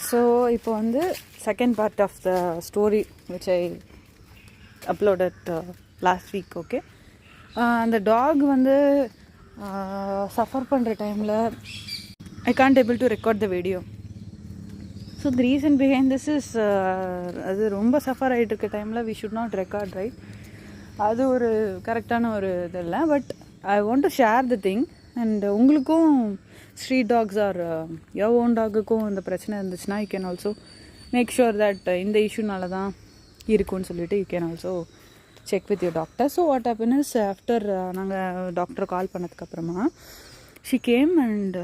So இப்போ வந்து second part of the story which I uploaded last week. Okay, அந்த dog வந்து suffer பண்ணுற டைமில் I can't able to record the video. So the reason behind this is அது ரொம்ப suffer ஆகிட்டு இருக்க டைமில் we should not record, right? அது ஒரு கரெக்டான ஒரு இது இல்லை. But I want to share the thing. And உங்களுக்கும் street dogs or your own டாகுக்கும் இந்த பிரச்சனை இருந்துச்சுன்னா you can also make sure that இந்த இஷ்யூனால தான் இருக்குன்னு சொல்லிட்டு you can also check with your doctor. So what happen is, after நாங்கள் டாக்டர் கால் பண்ணதுக்கப்புறமா she came and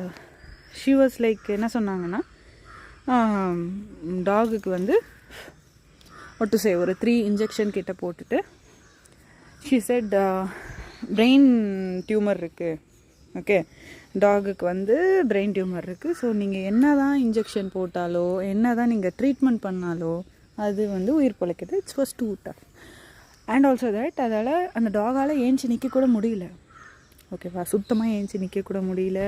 she was like, என்ன சொன்னாங்கன்னா, டாகுக்கு வந்து ஒட்டு சே ஒரு 3 இன்ஜெக்ஷன் கிட்ட போட்டுட்டு ஷி செட் பிரெயின் டியூமர் இருக்குது. ஓகே, டாகுக்கு வந்து பிரெயின் டியூமர் இருக்குது. ஸோ நீங்கள் என்ன தான் இன்ஜெக்ஷன் போட்டாலோ என்ன தான் நீங்கள் ட்ரீட்மெண்ட் பண்ணாலோ அது வந்து உயிர் பிழைக்குது. It's was too tough. And also that அதால் அந்த டாகால் ஏஞ்சி நிற்கக்கூட முடியல. ஓகேவா, சுத்தமாக ஏஞ்சி நிற்கக்கூட முடியல.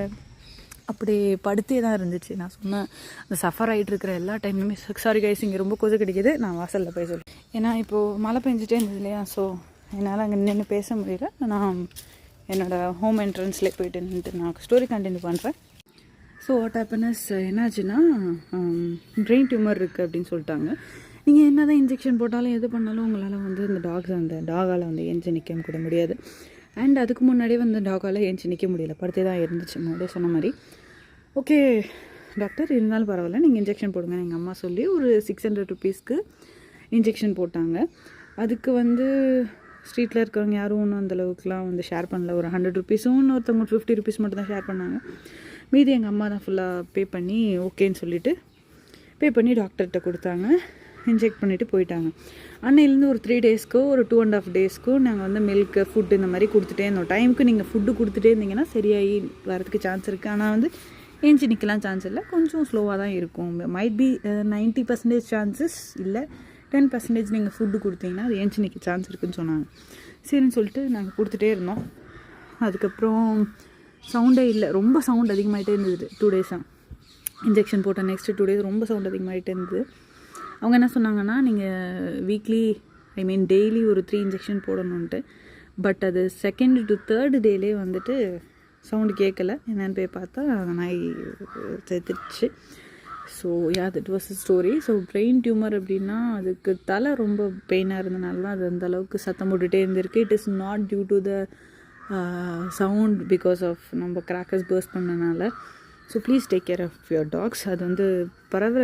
அப்படி படுத்தே தான் இருந்துச்சு. நான் சொன்னேன், அந்த சஃபர் ஆகிட்டு இருக்கிற எல்லா டைம்லையுமே, சாரி கைஸ் இங்கே ரொம்ப கொசு கிடைக்கிது, நான் வாசலில் போய் சொல்லுவேன். ஏன்னா இப்போது மழை பெஞ்சிட்டே இருந்தது இல்லையா, ஸோ என்னால் அங்கே நின்று பேச முடியல. நான் என்னோடய ஹோம் என்ட்ரன்ஸ்லேயே போயிட்டு நின்றுட்டு நான் ஸ்டோரி கண்டினியூ பண்ணுறேன். ஸோ வாட் ஹேப்பன்ஸ், என்னாச்சுன்னா பிரெயின் டியூமர் இருக்குது அப்படின்னு சொல்லிட்டாங்க. நீங்கள் என்ன தான் இன்ஜெக்ஷன் போட்டாலும் எது பண்ணாலும் உங்களால் வந்து அந்த டாகால் வந்து ஏஞ்சி நிற்க கூட முடியாது. அண்ட் அதுக்கு முன்னாடியே வந்து டாகால் ஏஞ்சி நிற்க முடியல, படுத்தே தான் இருந்துச்சு முன்னாடியே சொன்ன மாதிரி. ஓகே டாக்டர், இருந்தாலும் பரவாயில்ல, நீங்கள் இன்ஜெக்ஷன் போடுங்க எங்கள் அம்மா சொல்லி ஒரு 600 ருபீஸ்க்கு இன்ஜெக்ஷன் போட்டாங்க. அதுக்கு வந்து ஸ்ட்ரீட்டில் இருக்கிறவங்க யாரும் ஒன்றும் அந்தளவுக்குலாம் வந்து ஷேர் பண்ணல. ஒரு 100 ருபீஸும் ஒருத்தவங்க 50 ருபீஸ் மட்டும் தான் ஷேர் பண்ணாங்க. மீதி எங்கள் அம்மா தான் ஃபுல்லாக பே பண்ணி ஓகேன்னு சொல்லிவிட்டு பே பண்ணி டாக்டர்கிட்ட கொடுத்தாங்க. இன்ஜெக்ட் பண்ணிவிட்டு போயிட்டாங்க. அன்னையிலேருந்து ஒரு 3 டேஸ்க்கோ ஒரு 2.5 டேஸ்க்கோ நாங்கள் வந்து மில்க்கு ஃபுட்டு இந்த மாதிரி கொடுத்துட்டே இருந்தோம். டைமுக்கு நீங்கள் ஃபுட்டு கொடுத்துட்டே இருந்தீங்கன்னா சரியாகி வரதுக்கு சான்ஸ் இருக்குது. ஆனால் வந்து ஏஞ்சி நிற்கலாம் சான்ஸ் இல்லை, கொஞ்சம் ஸ்லோவாக தான் இருக்கும். மைட் பி 90% சான்சஸ் இல்லை, 10% நீங்கள் ஃபுட்டு கொடுத்தீங்கன்னா அது ஏஞ்சி நிற்க சான்ஸ் இருக்குதுன்னு சொன்னாங்க. சரின்னு சொல்லிட்டு நாங்கள் கொடுத்துட்டே இருந்தோம். அதுக்கப்புறம் சவுண்டே இல்லை, ரொம்ப சவுண்ட் அதிகமாகிட்டே இருந்தது. 2 டேஸாக இன்ஜெக்ஷன் போட்ட நெக்ஸ்ட் 2 டேஸ் ரொம்ப சவுண்ட் அதிகமாகிட்டே இருந்தது. அவங்க என்ன சொன்னாங்கன்னா, நீங்கள் வீக்லி டெய்லி ஒரு 3 இன்ஜெக்ஷன் போடணுன்ட்டு. பட் அது 2nd to 3rd டேலே வந்துட்டு சவுண்டு கேட்கல. என்னென்னு போய் பார்த்தா நாய் செத்துடுச்சு. So that was the story. So brain tumour அப்படின்னா அதுக்கு தலை ரொம்ப பெயினாக இருந்தனால தான் அது அந்தளவுக்கு சத்தம் போட்டுகிட்டே இருந்திருக்கு. It is not due to the sound because of நம்ம கிராக்கர்ஸ் பர்ஸ்ட் பண்ணனால. So please take care of your dogs. அது வந்து பரவுற